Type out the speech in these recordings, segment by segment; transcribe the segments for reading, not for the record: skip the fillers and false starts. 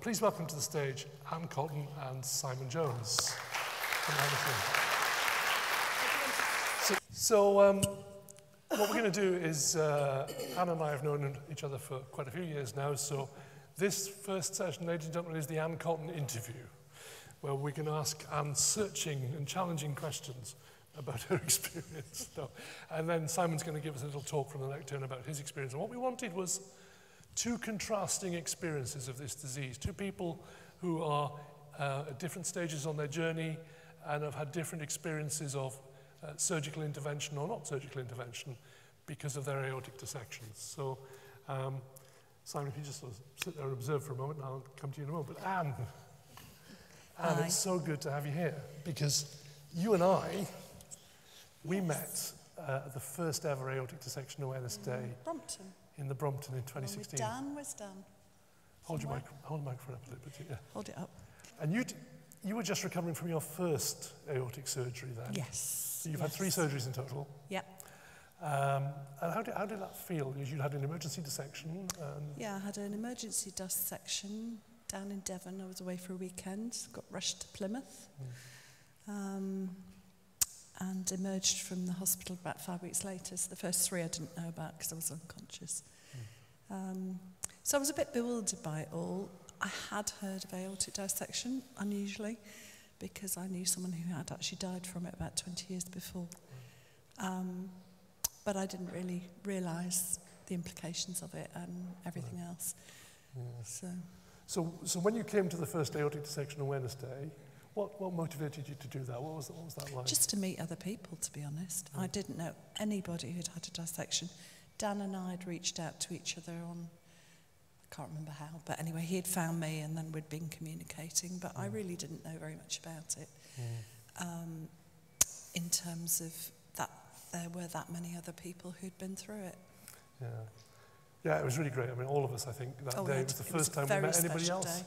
please welcome to the stage Anne Colton and Simon Jones. So what we're going to do is, Anne and I have known each other for quite a few years now, so this first session, ladies and gentlemen, is the Anne Colton interview, where we can ask Anne searching and challenging questions about her experience. And then Simon's going to give us a little talk from the lectern about his experience. And what we wanted was two contrasting experiences of this disease, two people who are at different stages on their journey and have had different experiences of surgical intervention or not surgical intervention because of their aortic dissections. So, Simon, if you just sort of sit there and observe for a moment, and I'll come to you in a moment. But Anne, it's so good to have you here, because you and I, we met at the first ever Aortic Dissection Awareness Day. Brompton. In the Brompton in 2016. Where's Dan? Hold the microphone up a little bit. Yeah. Hold it up. And you were just recovering from your first aortic surgery then? Yes. So you've had 3 surgeries in total? Yep. And how did that feel? Because you had an emergency dissection? Yeah, I had an emergency dissection down in Devon. I was away for a weekend, got rushed to Plymouth, and emerged from the hospital about 5 weeks later. So the first 3 I didn't know about because I was unconscious. So I was a bit bewildered by it all. I had heard of aortic dissection, unusually, because I knew someone who had actually died from it about 20 years before. But I didn't really realise the implications of it and everything else. Yeah. So when you came to the first Aortic Dissection Awareness Day, what motivated you to do that? What was that like? Just to meet other people, to be honest. I didn't know anybody who'd had a dissection. Dan and I had reached out to each other on, I can't remember how, but anyway, he had found me and then we'd been communicating, but I really didn't know very much about it. In terms of that, there were that many other people who'd been through it. Yeah, it was really great. I mean, all of us, I think, that day was the first time we met anybody else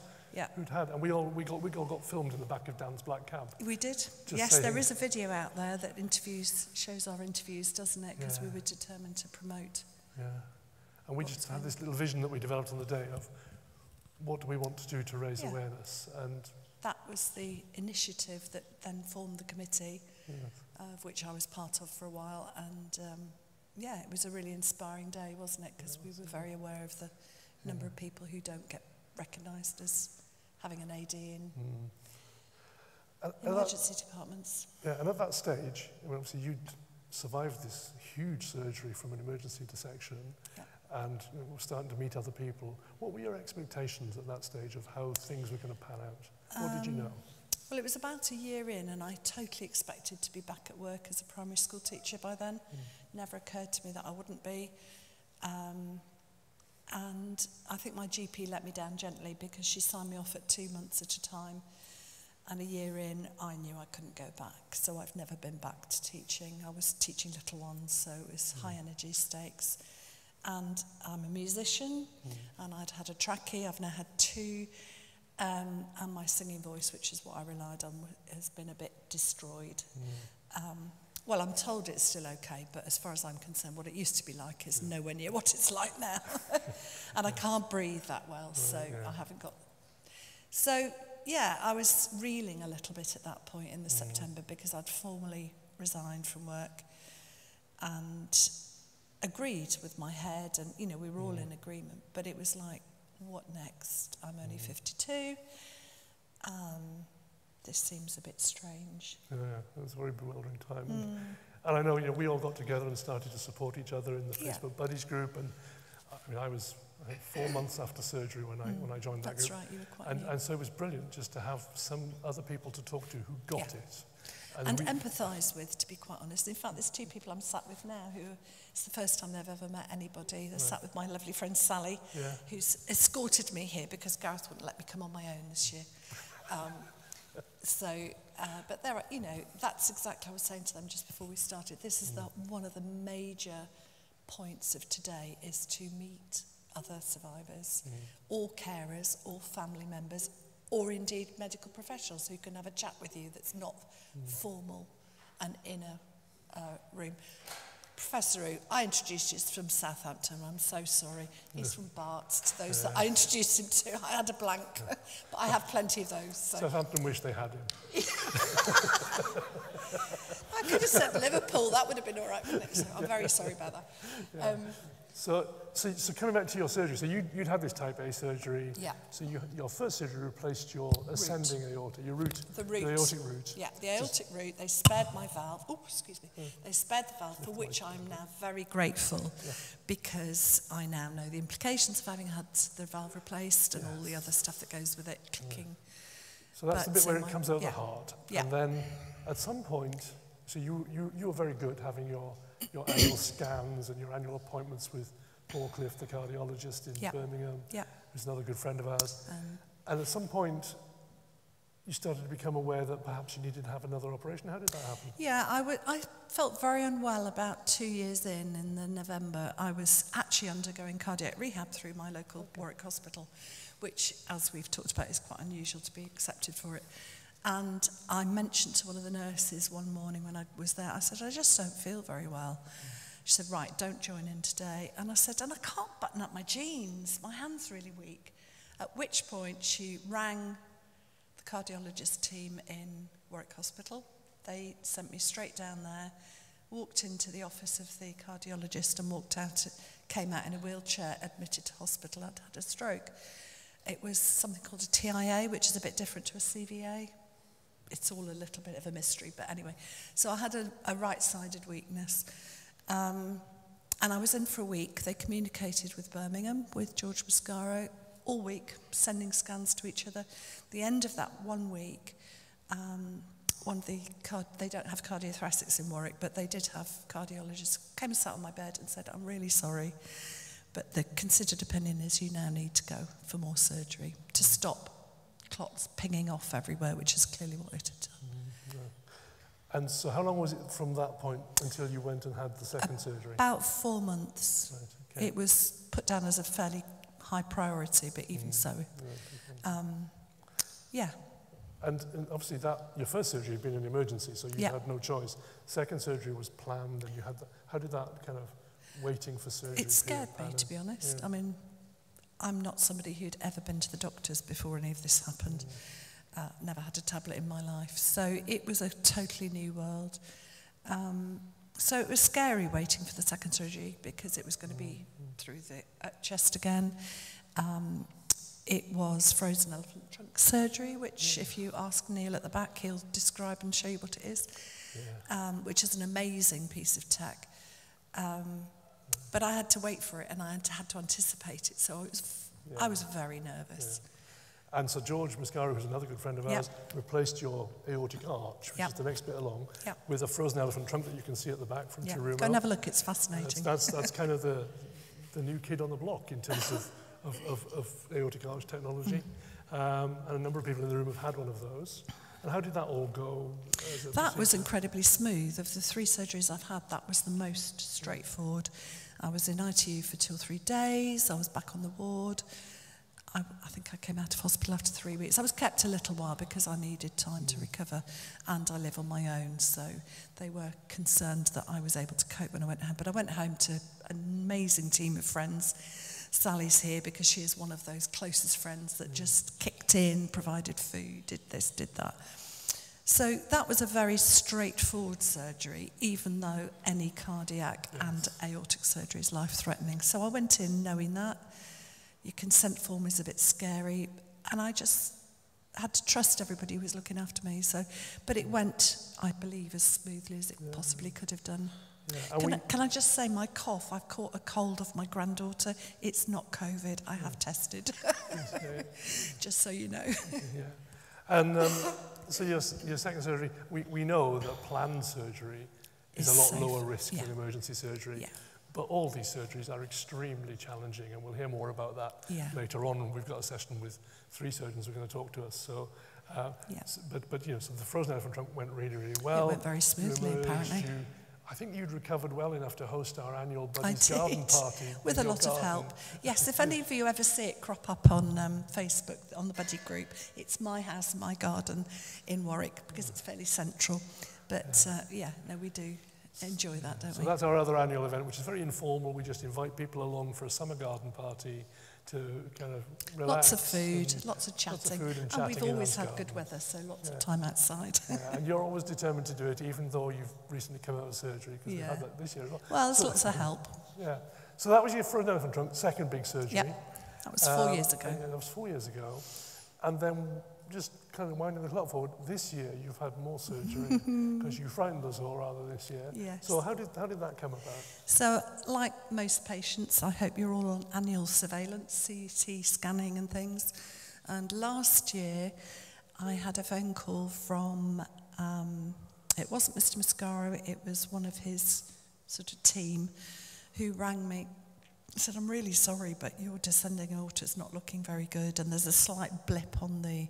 who'd had, and we all got filmed in the back of Dan's black cab. We did. Yes, there is a video out there that shows our interviews, doesn't it? Because we were determined to promote. Yeah, and we just had this little vision that we developed on the day of what do we want to do to raise awareness, and that was the initiative that then formed the committee, of which I was part of for a while, and yeah, it was a really inspiring day, wasn't it? Because we were very aware of the number of people who don't get recognised as having an AD in emergency departments. Yeah, and at that stage, I mean, obviously you'd survived this huge surgery from an emergency dissection, and were starting to meet other people. What were your expectations at that stage of how things were going to pan out? What did you know? Well, it was about a year in, and I totally expected to be back at work as a primary school teacher by then. Never occurred to me that I wouldn't be. And I think my GP let me down gently because she signed me off at 2 months at a time. And a year in, I knew I couldn't go back. So I've never been back to teaching. I was teaching little ones, so it was high energy stakes. And I'm a musician, and I'd had a trachea. I've now had 2. And my singing voice, which is what I relied on, has been a bit destroyed. Well, I'm told it's still okay, but as far as I'm concerned, what it used to be like is nowhere near what it's like now. And I can't breathe that well, so I haven't got... So, yeah, I was reeling a little bit at that point in the September because I'd formally resigned from work and agreed with my head, and, you know, we were all in agreement, but it was like, what next? I'm only 52. This seems a bit strange. Yeah, it was a very bewildering time. And I know, you know, we all got together and started to support each other in the Facebook Buddies group. And I mean, I was 4 months after surgery when I joined that group. That's right, you were quite new. And so it was brilliant just to have some other people to talk to who got it. And empathise with, to be quite honest. In fact, there's 2 people I'm sat with now who, it's the first time they've ever met anybody. They're sat with my lovely friend Sally, who's escorted me here because Gareth wouldn't let me come on my own this year. But there are, you know, that's exactly, I was saying to them just before we started, this is one of the major points of today, is to meet other survivors, or carers, or family members, or indeed medical professionals who can have a chat with you that's not formal and in a room. Professor Who, I introduced you from Southampton. I'm so sorry. He's from Barts, to those that I introduced him to. I had a blank, but I have plenty of those. So. Southampton wish they had him. I could have said Liverpool. That would have been all right for next time. I'm very sorry about that. Yeah. So coming back to your surgery, so you'd had this type A surgery. Yeah. So your first surgery replaced your ascending aorta, your root. The root. The aortic root. Yeah, the aortic root. They spared my valve. Oh, excuse me. They spared the valve, for which I'm now very grateful, because I now know the implications of having had the valve replaced and all the other stuff that goes with it, clicking. So that's the bit where it comes out of the heart. Yeah. And then at some point, so you were very good having your annual scans and your annual appointments with Paul Cliff, the cardiologist in Birmingham, who's another good friend of ours. And at some point, you started to become aware that perhaps you needed to have another operation. How did that happen? Yeah, I felt very unwell about 2 years in the November. I was actually undergoing cardiac rehab through my local Warwick hospital, which, as we've talked about, is quite unusual to be accepted for it. And I mentioned to one of the nurses one morning when I was there, I said, I just don't feel very well. She said, right, don't join in today. And I said, and I can't button up my jeans. My hand's really weak. At which point she rang the cardiologist team in Warwick Hospital. They sent me straight down there, walked into the office of the cardiologist and came out in a wheelchair, admitted to hospital. I'd had a stroke. It was something called a TIA, which is a bit different to a CVA. It's all a little bit of a mystery, but anyway. So I had a right-sided weakness. And I was in for a week. They communicated with Birmingham, with George Mascaro, all week, sending scans to each other. The end of that 1 week, they don't have cardiothoracics in Warwick, but they did have cardiologists, came and sat on my bed and said, I'm really sorry, but the considered opinion is you now need to go for more surgery to stop clots pinging off everywhere, which is clearly what it had done. And so how long was it from that point until you went and had the second surgery? About 4 months. Right, okay. It was put down as a fairly high priority, but even so. Yeah. And obviously your first surgery had been an emergency, so you had no choice. Second surgery was planned, and you had how did that kind of waiting for surgery? It scared me, to be honest. I mean, I'm not somebody who'd ever been to the doctors before any of this happened. Never had a tablet in my life. So it was a totally new world. So it was scary waiting for the second surgery because it was going to be through the chest again. It was frozen elephant trunk surgery, which if you ask Neil at the back, he'll describe and show you what it is, which is an amazing piece of tech. But I had to wait for it, and I had to anticipate it. So I was very nervous. Yeah. And so George Mascaro, who's another good friend of ours, replaced your aortic arch, which is the next bit along, with a frozen elephant trunk that you can see at the back from Chirumo. Go and have a look, it's fascinating. That's kind of the new kid on the block in terms of aortic arch technology. And a number of people in the room have had one of those. And how did that all go? That was incredibly smooth. Of the 3 surgeries I've had, that was the most straightforward. I was in ITU for 2 or 3 days. I was back on the ward. I think I came out of hospital after 3 weeks. I was kept a little while because I needed time to recover, and I live on my own, so they were concerned that I was able to cope when I went home. But I went home to an amazing team of friends. Sally's here because she is one of those closest friends that just kicked in, provided food, did this, did that. So that was a very straightforward surgery, even though any cardiac and aortic surgery is life-threatening. So I went in knowing that. Your consent form was a bit scary, and I just had to trust everybody who was looking after me. So, but it went, I believe, as smoothly as it possibly could have done. Yeah. Can I just say, my cough, I've caught a cold of my granddaughter. It's not COVID. I have tested. Just so you know. And so your second surgery, we know that planned surgery is a lot lower risk than emergency surgery. Yeah. But all these surgeries are extremely challenging, and we'll hear more about that later on. We've got a session with 3 surgeons who are going to talk to us. So, but so the frozen elephant trunk went really, really well. It went very smoothly, apparently. I think you'd recovered well enough to host our annual Buddy's Garden Party. With a lot of help. Yes, if any of you ever see it crop up on Facebook, on the Buddy group, it's my house, my garden in Warwick, because it's fairly central. But, we do. enjoy that, don't So we? that's our other annual event, which is very informal. We just invite people along for a summer garden party to kind of relax. Lots of food, lots of chatting. Lots of food and And chatting we've always in had Ansgar. good weather, so lots Yeah. of time outside. Yeah, and you're always determined to do it, even though you've recently come out of surgery, because we Yeah. had that this year as well. Well, there's lots of help. Yeah. So that was your front elephant trunk, second big surgery. Yep. That was 4 years ago. Yeah, that was 4 years ago. And then just kind of winding the clock forward, this year you've had more surgery because you frightened us all rather this year. Yes. So how did that come about? So, like most patients, I hope you're all on annual surveillance, CT scanning and things. And last year, I had a phone call from, it wasn't Mr. Mascaro, it was one of his sort of team who rang me. He said, I'm really sorry, but your descending aorta is not looking very good, and there's a slight blip on the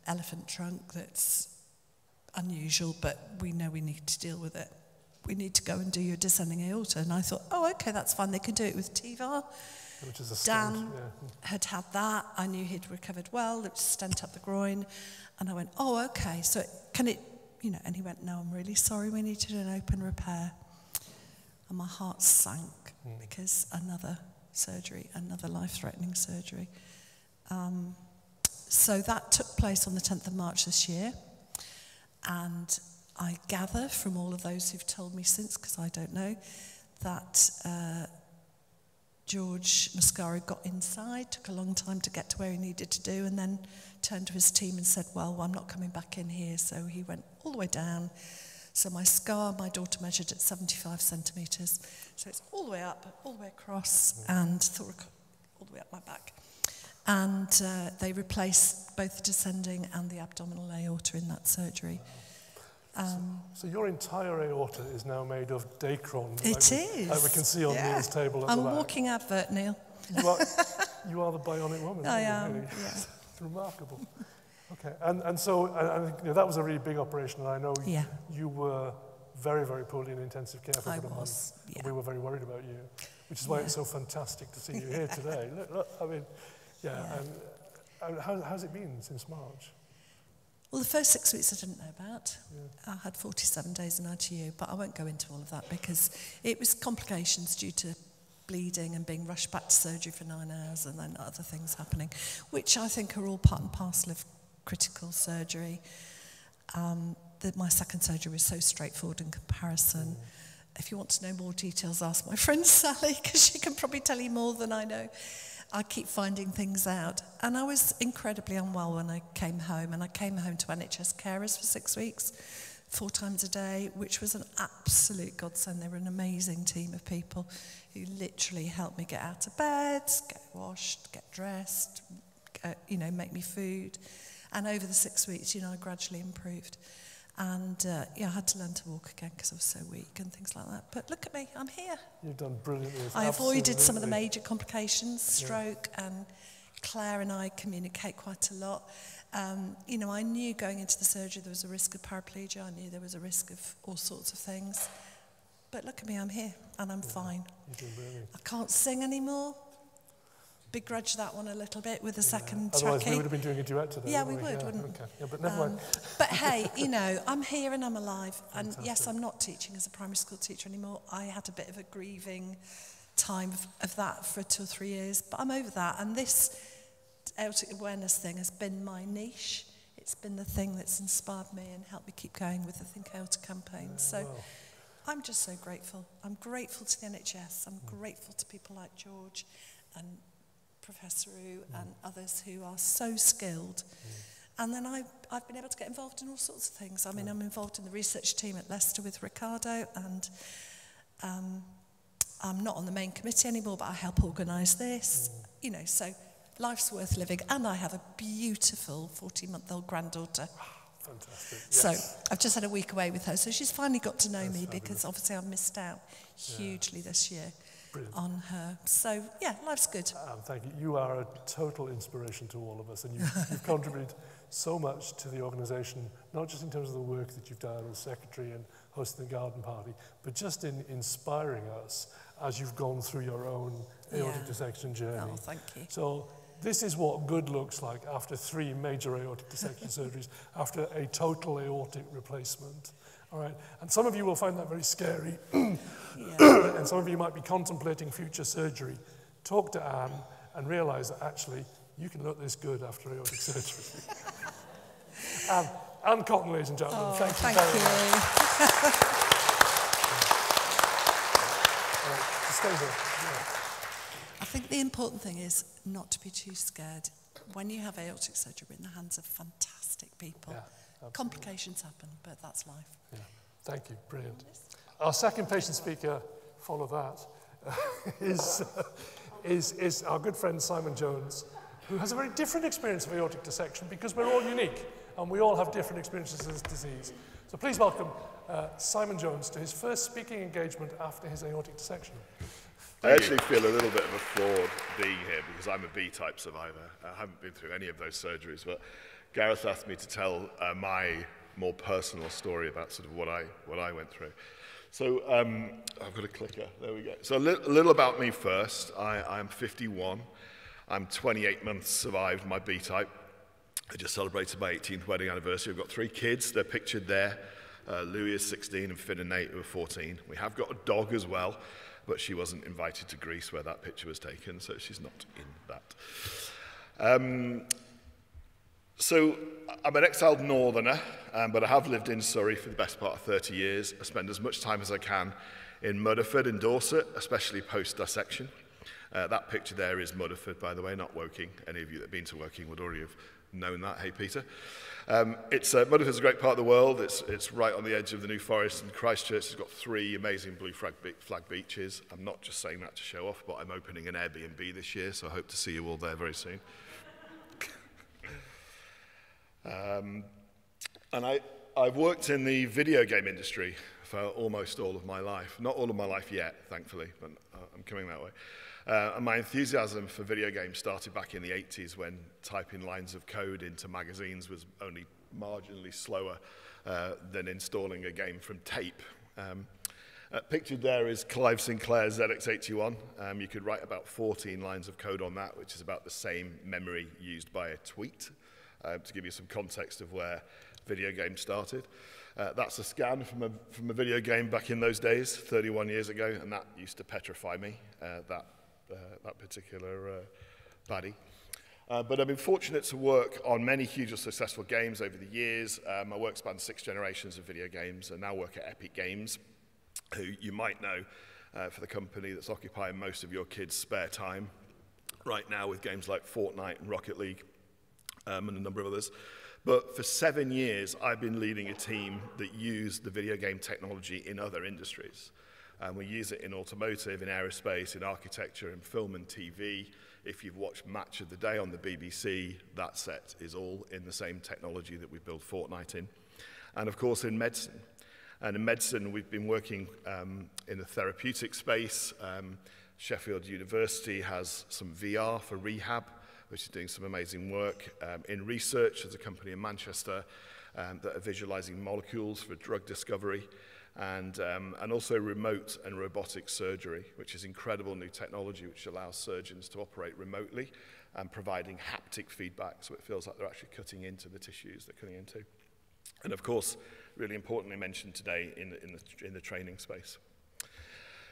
elephant trunk that's unusual, but we know we need to deal with it. We need to go and do your descending aorta. And I thought, oh, okay, that's fine. They can do it with TVAR. Which is a Dan stent, yeah. had that. I knew he'd recovered well. It was stent up the groin. And I went, oh, okay, so can it, you know, and he went, no, I'm really sorry. We need to do an open repair. And my heart sank because another surgery, another life-threatening surgery. So that took place on the 10th of March this year. And I gather from all of those who've told me since, because I don't know, that George Mascaro got inside, took a long time to get to where he needed to do, and then turned to his team and said, well, I'm not coming back in here. So he went all the way down. So my scar, my daughter measured at 75 centimetres. So it's all the way up, all the way across, and thoracic, all the way up my back. And they replaced both the descending and the abdominal aorta in that surgery. So your entire aorta is now made of Dacron. It is. Like we can see on Neil's table at the I'm back. a walking advert, Neil. You are the bionic woman. I aren't you, am, really? yeah. It's remarkable. Okay, and so I think that was a really big operation, and I know you were very, very poorly in intensive care for about a month. Yeah. We were very worried about you, which is why it's so fantastic to see you here today. Look, I mean, and how's it been since March? Well, the first 6 weeks I didn't know about. I had 47 days in ITU, but I won't go into all of that because it was complications due to bleeding and being rushed back to surgery for 9 hours and then other things happening, which I think are all part and parcel of critical surgery. My second surgery was so straightforward in comparison. If you want to know more details, ask my friend Sally, because she can probably tell you more than I know. I keep finding things out. And I was incredibly unwell when I came home, and I came home to NHS carers for 6 weeks, 4 times a day, which was an absolute godsend. They were an amazing team of people who literally helped me get out of bed, get washed, get dressed, make me food. And over the 6 weeks, I gradually improved. And I had to learn to walk again because I was so weak and things like that. But look at me, I'm here. You've done brilliantly. I avoided some of the major complications, stroke, and Claire and I communicate quite a lot. I knew going into the surgery there was a risk of paraplegia. I knew there was a risk of all sorts of things. But look at me, I'm here and I'm fine. You're doing brilliant. I can't sing anymore. Begrudge that one a little bit with the second Otherwise, trachea. we would have been doing a duet today. Yeah, we would, wouldn't we? Okay. Yeah, but never mind. But hey, I'm here and I'm alive. And yes, I'm not teaching as a primary school teacher anymore. I had a bit of a grieving time of that for 2 or 3 years, but I'm over that. And this aortic awareness thing has been my niche. It's been the thing that's inspired me and helped me keep going with the THINK AORTA campaign. I'm just so grateful. I'm grateful to the NHS. I'm grateful to people like George and Professor Wu and others who are so skilled. And then I've been able to get involved in all sorts of things. I mean, I'm involved in the research team at Leicester with Ricardo, and I'm not on the main committee anymore, but I help organise this. So life's worth living. And I have a beautiful 14-month-old granddaughter. Fantastic. So Yes. I've just had a week away with her. So she's finally got to know That's me fabulous. because obviously I've missed out hugely this year. Brilliant. On her. So, life's good. Thank you. You are a total inspiration to all of us, and you've contributed so much to the organisation, not just in terms of the work that you've done as secretary and hosting the garden party, but just in inspiring us as you've gone through your own aortic dissection journey. Oh, thank you. So this is what good looks like after 3 major aortic dissection surgeries, after a total aortic replacement, All right, and some of you will find that very scary, Yeah. and some of you might be contemplating future surgery. Talk to Anne and realise that actually you can look this good after aortic surgery. Anne Cotton, ladies and gentlemen, Oh, thank you thank very much. you. All right, just stay here. Yeah. I think the important thing is not to be too scared. When you have aortic surgery, we're in the hands of fantastic people. Yeah, absolutely. Complications happen, but that's life. Yeah, thank you, brilliant. Our second patient speaker, follow that, is our good friend Simon Jones, who has a very different experience of aortic dissection because we're all unique and we all have different experiences of this disease. So please welcome Simon Jones to his first speaking engagement after his aortic dissection. I actually feel a little bit of a fraud being here because I'm a B-type survivor. I haven't been through any of those surgeries, but Gareth asked me to tell my more personal story about sort of what I went through. So I've got a clicker, there we go. So a little about me first. I'm 51. I'm 28 months survived my B-type. I just celebrated my 18th wedding anniversary. I've got 3 kids, they're pictured there. Louis is 16 and Finn and Nate who are 14. We have got a dog as well, but she wasn't invited to Greece where that picture was taken, so she's not in that. So I'm an exiled northerner, but I have lived in Surrey for the best part of 30 years. I spend as much time as I can in Mudderford in Dorset, especially post-dissection. That picture there is Mudderford, by the way, not Woking. Any of you that have been to Woking would already have known that. Hey, Peter. Mudderford's a great part of the world. It's right on the edge of the New Forest, and Christchurch has got 3 amazing blue flag beaches. I'm not just saying that to show off, but I'm opening an Airbnb this year, so I hope to see you all there very soon. And I've worked in the video game industry for almost all of my life. Not all of my life yet, thankfully, but I'm coming that way. And my enthusiasm for video games started back in the 80s when typing lines of code into magazines was only marginally slower than installing a game from tape. Pictured there is Clive Sinclair's ZX81. You could write about 14 lines of code on that, which is about the same memory used by a tweet, to give you some context of where video games started. That's a scan from a video game back in those days, 31 years ago, and that used to petrify me, that particular baddie. But I've been fortunate to work on many hugely successful games over the years. My work spans 6 generations of video games, and now work at Epic Games, who you might know for the company that's occupying most of your kids' spare time right now with games like Fortnite and Rocket League and a number of others. But for 7 years, I've been leading a team that used the video game technology in other industries. We use it in automotive, in aerospace, in architecture, in film and TV. If you've watched Match of the Day on the BBC, that set is all in the same technology that we build Fortnite in. And of course in medicine. And in medicine, we've been working in the therapeutic space. Sheffield University has some VR for rehab, which is doing some amazing work. In research, there's a company in Manchester that are visualizing molecules for drug discovery. And also remote and robotic surgery, which is incredible new technology which allows surgeons to operate remotely and providing haptic feedback, so it feels like they're actually cutting into the tissues they're cutting into. And of course, really importantly mentioned today in the training space.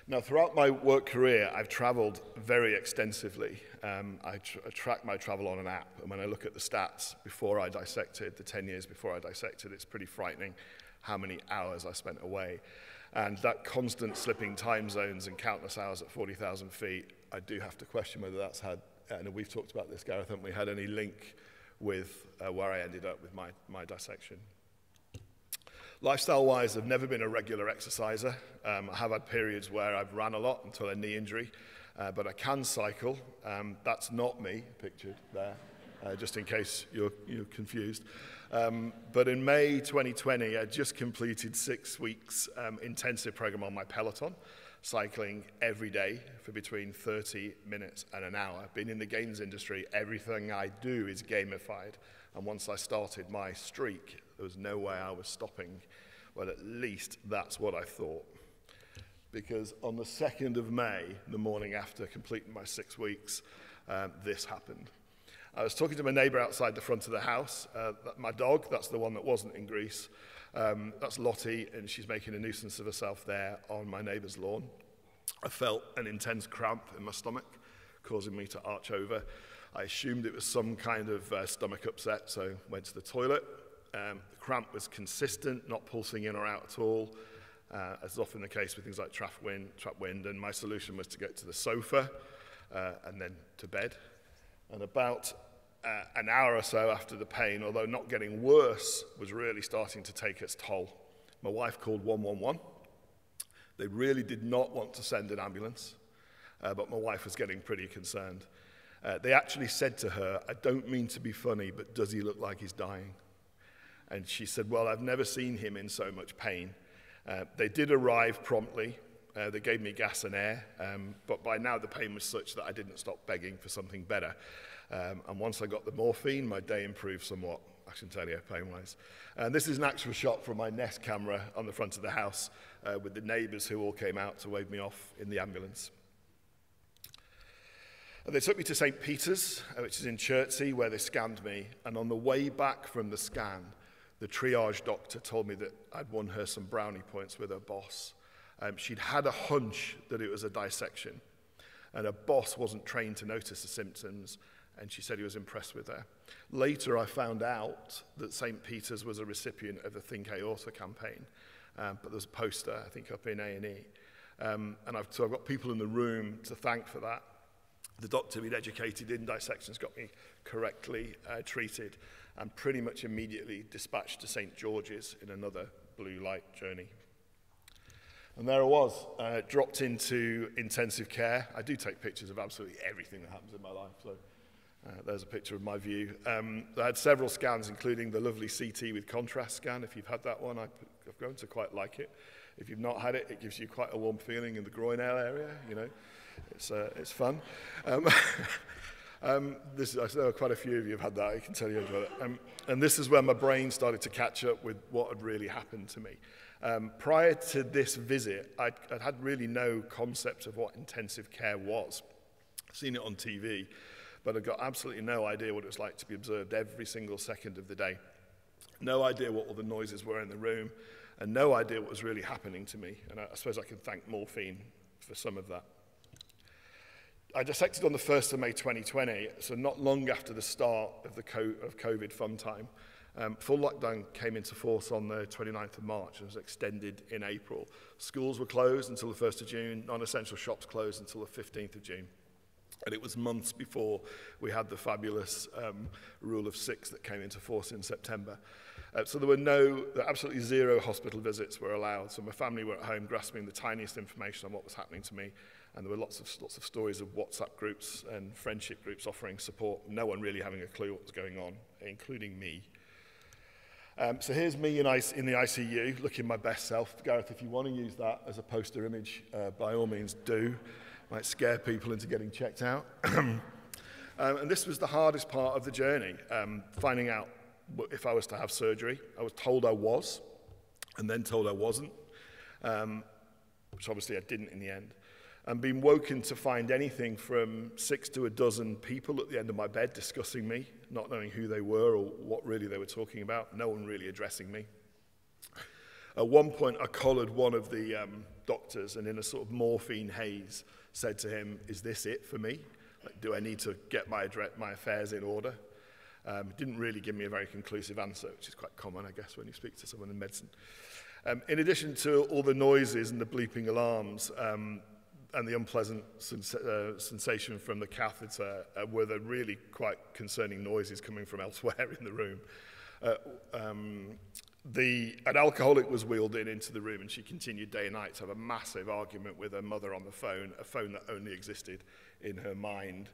Now, throughout my work career, I've traveled very extensively. I track my travel on an app, and when I look at the stats before I dissected, the 10 years before I dissected, it's pretty frightening how many hours I spent away. And that constant slipping time zones and countless hours at 40,000 feet, I do have to question whether that's had, and we've talked about this, Gareth, haven't we, had any link with where I ended up with my dissection. Lifestyle-wise, I've never been a regular exerciser. I have had periods where I've ran a lot until a knee injury, but I can cycle. That's not me, pictured there, just in case you're confused. But in May 2020, I just completed 6 weeks intensive program on my Peloton, cycling every day for between 30 minutes and an hour. Being in the games industry, everything I do is gamified. And once I started my streak, there was no way I was stopping. Well, at least that's what I thought. Because on the 2nd of May, the morning after completing my 6 weeks, this happened. I was talking to my neighbour outside the front of the house. My dog, that's the one that wasn't in Greece. That's Lottie, and she's making a nuisance of herself there on my neighbour's lawn. I felt an intense cramp in my stomach, causing me to arch over. I assumed it was some kind of stomach upset, so went to the toilet. The cramp was consistent, not pulsing in or out at all, as is often the case with things like trap wind, and my solution was to get to the sofa and then to bed. And about an hour or so after the pain, although not getting worse, was really starting to take its toll. My wife called 111. They really did not want to send an ambulance, but my wife was getting pretty concerned. They actually said to her, "I don't mean to be funny, but does he look like he's dying?" And she said, "Well, I've never seen him in so much pain." They did arrive promptly. They gave me gas and air, but by now the pain was such that I didn't stop begging for something better. And once I got the morphine, my day improved somewhat, I can tell you, pain-wise. And this is an actual shot from my Nest camera on the front of the house with the neighbours who all came out to wave me off in the ambulance. And they took me to St. Peter's, which is in Chertsey, where they scanned me. And on the way back from the scan, the triage doctor told me that I'd won her some brownie points with her boss. She'd had a hunch that it was a dissection, and her boss wasn't trained to notice the symptoms, and she said he was impressed with her. Later, I found out that St. Peter's was a recipient of the THINK AORTA campaign, but there's a poster, I think, up in A&E. So I've got people in the room to thank for that. The doctor we'd educated in dissections got me correctly treated and pretty much immediately dispatched to St. George's in another blue light journey. And there I was, dropped into intensive care. I do take pictures of absolutely everything that happens in my life, so there's a picture of my view. I had several scans, including the lovely CT with contrast scan. If you've had that one, I've grown to quite like it. If you've not had it, it gives you quite a warm feeling in the groin area, you know. It's fun. I know quite a few of you have had that, I can tell you about it. And this is where my brain started to catch up with what had really happened to me. Prior to this visit, I'd had really no concept of what intensive care was. I've seen it on TV, but I'd got absolutely no idea what it was like to be observed every single second of the day. No idea what all the noises were in the room, and no idea what was really happening to me. And I suppose I can thank morphine for some of that. I dissected on the 1st of May 2020, so not long after the start of the COVID fun time. Full lockdown came into force on the 29th of March and was extended in April. Schools were closed until the 1st of June, non-essential shops closed until the 15th of June. And it was months before we had the fabulous rule of 6 that came into force in September. So there were absolutely zero hospital visits were allowed. So my family were at home grasping the tiniest information on what was happening to me. And there were lots of stories of WhatsApp groups and friendship groups offering support. No one really having a clue what was going on, including me. So here's me in the ICU, looking my best self. Gareth, if you want to use that as a poster image, by all means do. Might scare people into getting checked out. And this was the hardest part of the journey, finding out if I was to have surgery. I was told I was, and then told I wasn't, which obviously I didn't in the end. And being woken to find anything from 6 to a dozen people at the end of my bed discussing me, not knowing who they were or what really they were talking about, no one really addressing me. At one point, I collared one of the doctors and in a sort of morphine haze said to him, "Is this it for me? Like, do I need to get my affairs in order?" Didn't really give me a very conclusive answer, which is quite common, I guess, when you speak to someone in medicine. In addition to all the noises and the bleeping alarms, and the unpleasant sensation from the catheter were the really quite concerning noises coming from elsewhere in the room. An alcoholic was wheeled into the room, and she continued day and night to have a massive argument with her mother on the phone, a phone that only existed in her mind.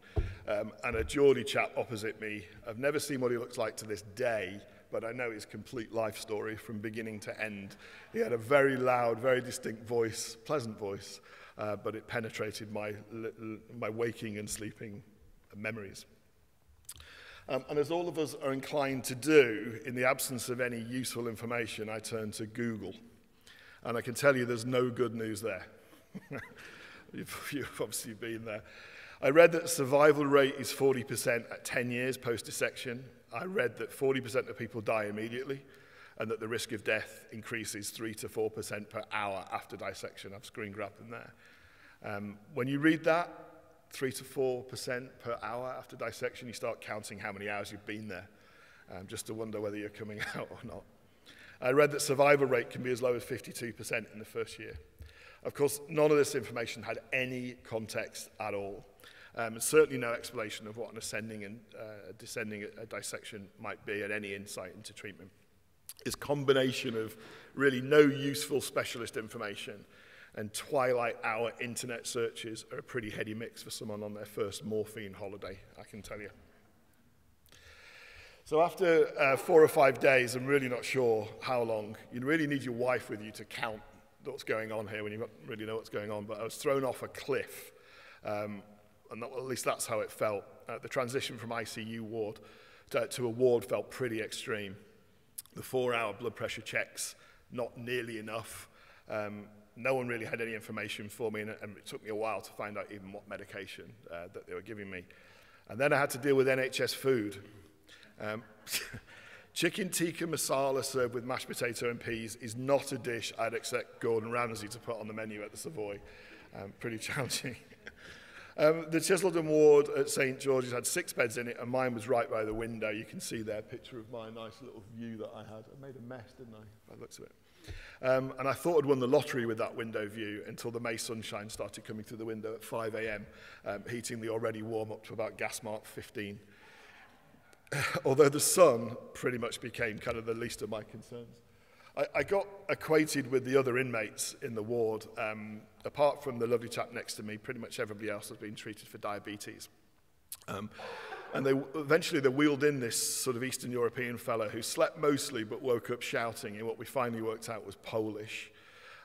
And a Geordie chap opposite me, I've never seen what he looks like to this day, but I know his complete life story from beginning to end. He had a very loud, very distinct voice, pleasant voice, but it penetrated my waking and sleeping memories. And as all of us are inclined to do, in the absence of any useful information, I turned to Google. And I can tell you there's no good news there. You've obviously been there. I read that the survival rate is 40% at 10 years post-dissection. I read that 40% of people die immediately, and that the risk of death increases 3 to 4% per hour after dissection. I've screen grabbed them there. When you read that, 3 to 4% per hour after dissection, you start counting how many hours you've been there, just to wonder whether you're coming out or not. I read that survival rate can be as low as 52% in the first year. Of course, none of this information had any context at all. And certainly no explanation of what an ascending and descending dissection might be, and any insight into treatment. This combination of really no useful specialist information and twilight hour internet searches are a pretty heady mix for someone on their first morphine holiday, I can tell you. So after 4 or 5 days, I'm really not sure how long, you really need your wife with you to count what's going on here when you don't really know what's going on, but I was thrown off a cliff, and at least that's how it felt. The transition from ICU ward to a ward felt pretty extreme. The 4-hour blood pressure checks, not nearly enough. No one really had any information for me, and it took me a while to find out even what medication that they were giving me. And then I had to deal with NHS food. Chicken tikka masala served with mashed potato and peas is not a dish I'd expect Gordon Ramsay to put on the menu at the Savoy. Pretty challenging. The Chisleden ward at St. George's had 6 beds in it, and mine was right by the window. You can see there a picture of my nice little view that I had. I made a mess, didn't I, by the looks of it. And I thought I'd won the lottery with that window view until the May sunshine started coming through the window at 5 a.m., heating the already warm up to about gas mark 15. Although the sun pretty much became kind of the least of my concerns. I got acquainted with the other inmates in the ward. Apart from the lovely chap next to me, pretty much everybody else has been treated for diabetes. And eventually they wheeled in this sort of Eastern European fellow who slept mostly but woke up shouting in what we finally worked out was Polish.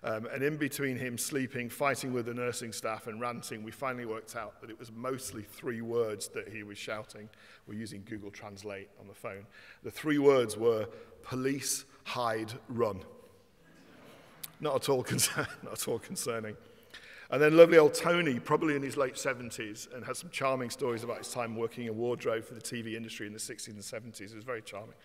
And in between him sleeping, fighting with the nursing staff and ranting, we finally worked out that it was mostly 3 words that he was shouting. We're using Google Translate on the phone. The 3 words were police, hide, run. Not at all concerning. And then lovely old Tony, probably in his late 70s, and had some charming stories about his time working in wardrobe for the TV industry in the 60s and 70s. It was very charming.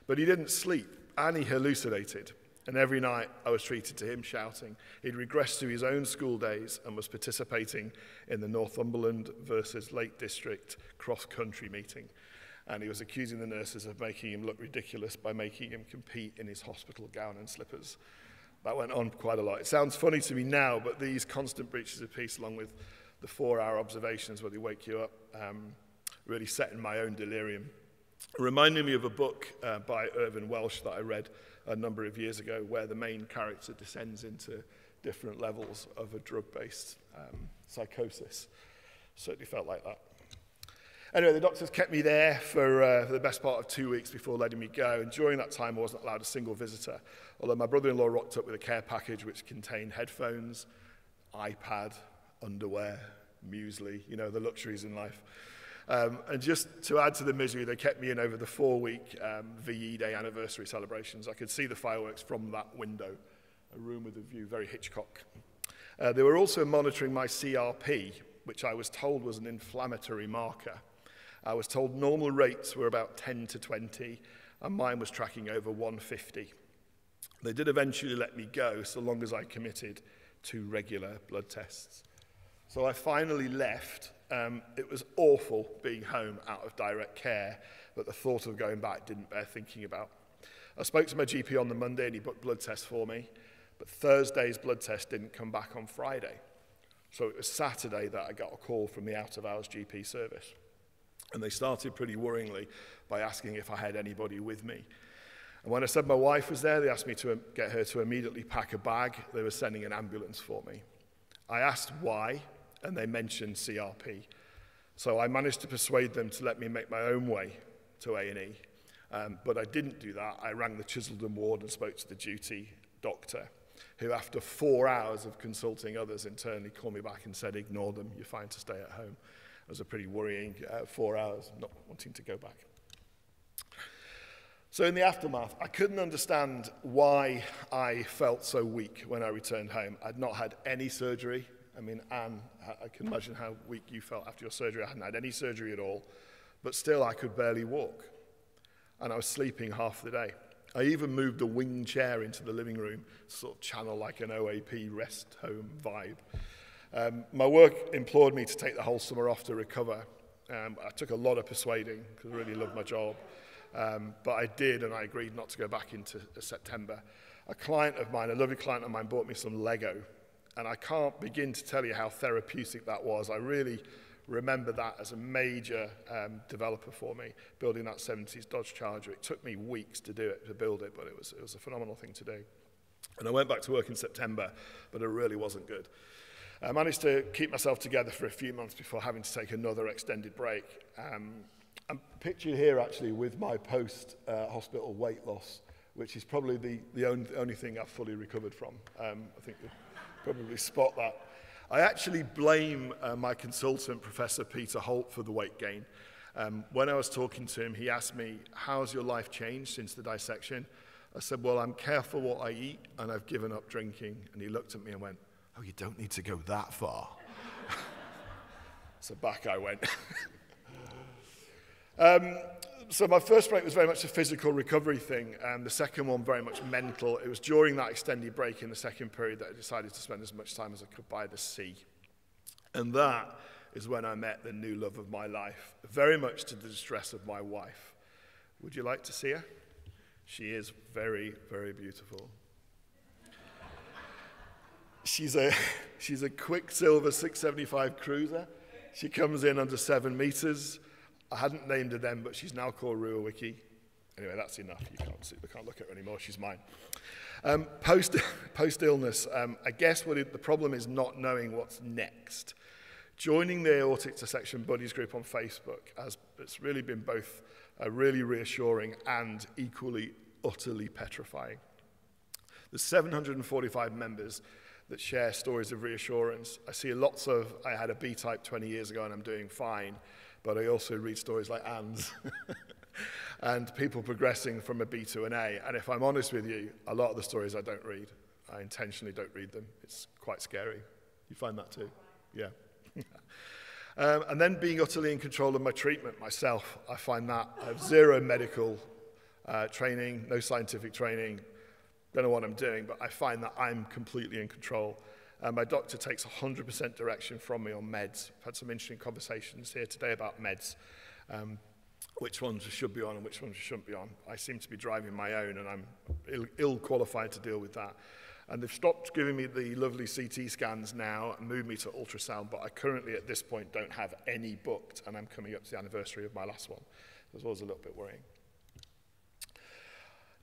But he didn't sleep, and he hallucinated. And every night I was treated to him shouting. He'd regressed to his own school days and was participating in the Northumberland versus Lake District cross-country meeting. And he was accusing the nurses of making him look ridiculous by making him compete in his hospital gown and slippers. That went on quite a lot. It sounds funny to me now, but these constant breaches of peace, along with the 4-hour observations where they wake you up, really set in my own delirium. It reminded me of a book by Irvin Welsh that I read a number of years ago, where the main character descends into different levels of a drug-based psychosis. Certainly felt like that. Anyway, the doctors kept me there for the best part of 2 weeks before letting me go, and during that time I wasn't allowed a single visitor, although my brother-in-law rocked up with a care package which contained headphones, iPad, underwear, muesli, you know, the luxuries in life. And just to add to the misery, they kept me in over the 4-week VE Day anniversary celebrations. I could see the fireworks from that window, a room with a view, very Hitchcock. They were also monitoring my CRP, which I was told was an inflammatory marker. I was told normal rates were about 10 to 20, and mine was tracking over 150. They did eventually let me go, so long as I committed to regular blood tests. So I finally left. It was awful being home out of direct care, but the thought of going back didn't bear thinking about. I spoke to my GP on the Monday and he booked blood tests for me, but Thursday's blood test didn't come back on Friday. So it was Saturday that I got a call from the out-of-hours GP service. And they started pretty worryingly by asking if I had anybody with me. And when I said my wife was there, they asked me to get her to immediately pack a bag. They were sending an ambulance for me. I asked why, and they mentioned CRP. So I managed to persuade them to let me make my own way to A&E. But I didn't do that. I rang the Chisleden ward and spoke to the duty doctor, who after 4 hours of consulting others internally called me back and said, ignore them, you're fine to stay at home. It was a pretty worrying 4 hours, not wanting to go back. So in the aftermath, I couldn't understand why I felt so weak when I returned home. I'd not had any surgery. I mean, Anne, I can imagine how weak you felt after your surgery. I hadn't had any surgery at all, but still I could barely walk. And I was sleeping half the day. I even moved a wing chair into the living room, sort of channel like an OAP rest home vibe. My work implored me to take the whole summer off to recover. I took a lot of persuading because I really loved my job. But I did, and I agreed not to go back into September. A client of mine, a lovely client of mine, bought me some Lego. And I can't begin to tell you how therapeutic that was. I really remember that as a major developer for me, building that 70s Dodge Charger. It took me weeks to do it, to build it, but it was a phenomenal thing to do. And I went back to work in September, but it really wasn't good. I managed to keep myself together for a few months before having to take another extended break. I'm pictured here actually with my post-hospital weight loss, which is probably the only thing I've fully recovered from. I think you'll probably spot that. I actually blame my consultant, Professor Peter Holt, for the weight gain. When I was talking to him, he asked me, how's your life changed since the dissection? I said, well, I'm careful what I eat, and I've given up drinking. And he looked at me and went, oh, you don't need to go that far. So back I went. So my first break was very much a physical recovery thing, and the second one very much mental. It was during that extended break in the second period that I decided to spend as much time as I could by the sea. And that is when I met the new love of my life, very much to the distress of my wife. Would you like to see her? She is very, very beautiful. She's a Quicksilver 675 cruiser. She comes in under 7 meters. I hadn't named her then, but she's now called Ruawiki. Anyway, that's enough. You can't look at her anymore. She's mine. Post-illness, I guess the problem is not knowing what's next. Joining the Aortic Dissection Buddies group on Facebook, it's really been both really reassuring and equally, utterly petrifying. There's 745 members that share stories of reassurance. I see lots of, I had a B-type 20 years ago and I'm doing fine, but I also read stories like Anne's and people progressing from a B to an A. And if I'm honest with you, a lot of the stories I don't read. I intentionally don't read them. It's quite scary. You find that too? Yeah. And then being utterly in control of my treatment myself, I find that I have zero medical training, no scientific training, don't know what I'm doing, but I find that I'm completely in control. My doctor takes 100% direction from me on meds. I've had some interesting conversations here today about meds, which ones I should be on and which ones I shouldn't be on. I seem to be driving my own, and I'm ill-qualified to deal with that. And they've stopped giving me the lovely CT scans now and moved me to ultrasound, but I currently, at this point, don't have any booked, and I'm coming up to the anniversary of my last one. It was always a little bit worrying.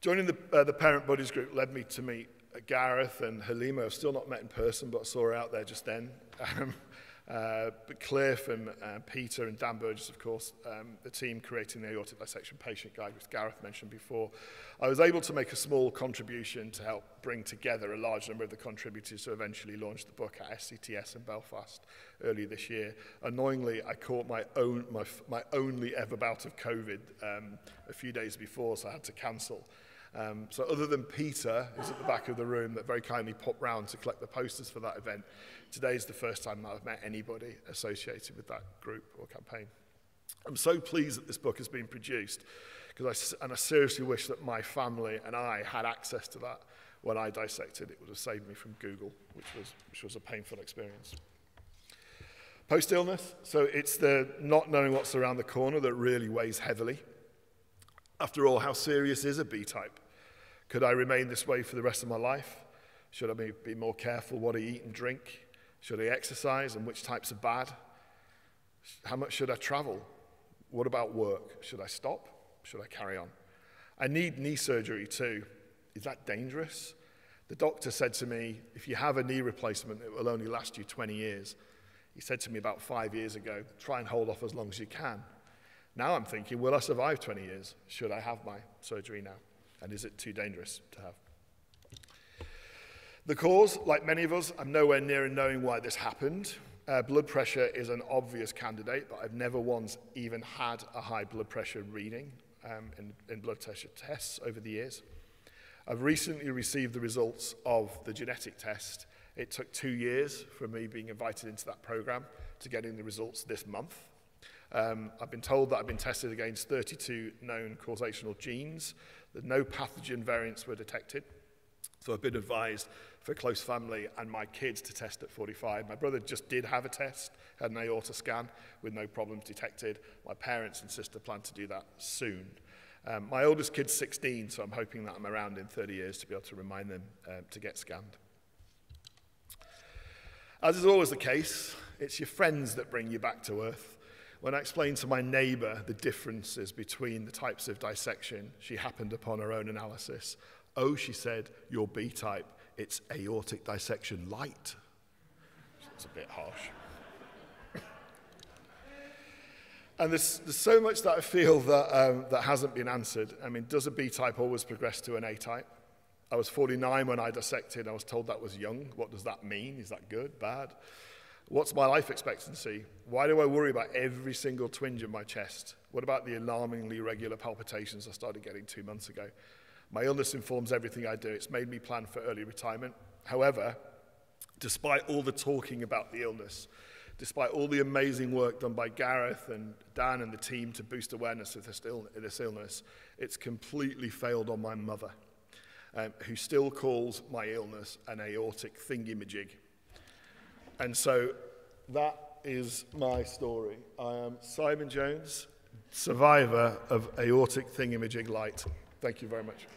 Joining the Parent Buddies group led me to meet Gareth and Halima. I've still not met in person, but I saw her out there just then. But Cliff and Peter and Dan Burgess, of course, the team creating the aortic dissection patient guide, which Gareth mentioned before. I was able to make a small contribution to help bring together a large number of the contributors to eventually launch the book at SCTS in Belfast earlier this year. Annoyingly, I caught my only ever bout of COVID a few days before, so I had to cancel. So other than Peter, who's at the back of the room, that very kindly popped round to collect the posters for that event, today's the first time that I've met anybody associated with that group or campaign. I'm so pleased that this book has been produced, because I seriously wish that my family and I had access to that when I dissected. It would have saved me from Google, which was a painful experience. Post-illness, so it's the not knowing what's around the corner that really weighs heavily. After all, how serious is a B-type? Could I remain this way for the rest of my life? Should I be more careful what I eat and drink? Should I exercise, and which types are bad? How much should I travel? What about work? Should I stop? Should I carry on? I need knee surgery too. Is that dangerous? The doctor said to me, if you have a knee replacement, it will only last you 20 years. He said to me about 5 years ago, try and hold off as long as you can. Now I'm thinking, will I survive 20 years? Should I have my surgery now? And is it too dangerous to have? The cause, like many of us, I'm nowhere near knowing why this happened. Blood pressure is an obvious candidate, but I've never once even had a high blood pressure reading in blood pressure tests over the years. I've recently received the results of the genetic test. It took 2 years from me being invited into that program to getting the results this month. I've been told that I've been tested against 32 known causational genes, that no pathogen variants were detected. So I've been advised for close family and my kids to test at 45. My brother just did have a test, had an aorta scan with no problems detected. My parents and sister plan to do that soon. My oldest kid's 16, so I'm hoping that I'm around in 30 years to be able to remind them to get scanned. As is always the case, it's your friends that bring you back to earth. When I explained to my neighbour the differences between the types of dissection, she happened upon her own analysis. Oh, she said, you're B-type. It's aortic dissection light. It's a bit harsh. And there's so much that I feel that, that hasn't been answered. I mean, does a B-type always progress to an A-type? I was 49 when I dissected. I was told that was young. What does that mean? Is that good, bad? What's my life expectancy? Why do I worry about every single twinge in my chest? What about the alarmingly regular palpitations I started getting 2 months ago? My illness informs everything I do. It's made me plan for early retirement. However, despite all the talking about the illness, despite all the amazing work done by Gareth and Dan and the team to boost awareness of this illness, it's completely failed on my mother, who still calls my illness an aortic thingamajig. And so that is my story. I am Simon Jones, survivor of aortic thingamajig light. Thank you very much.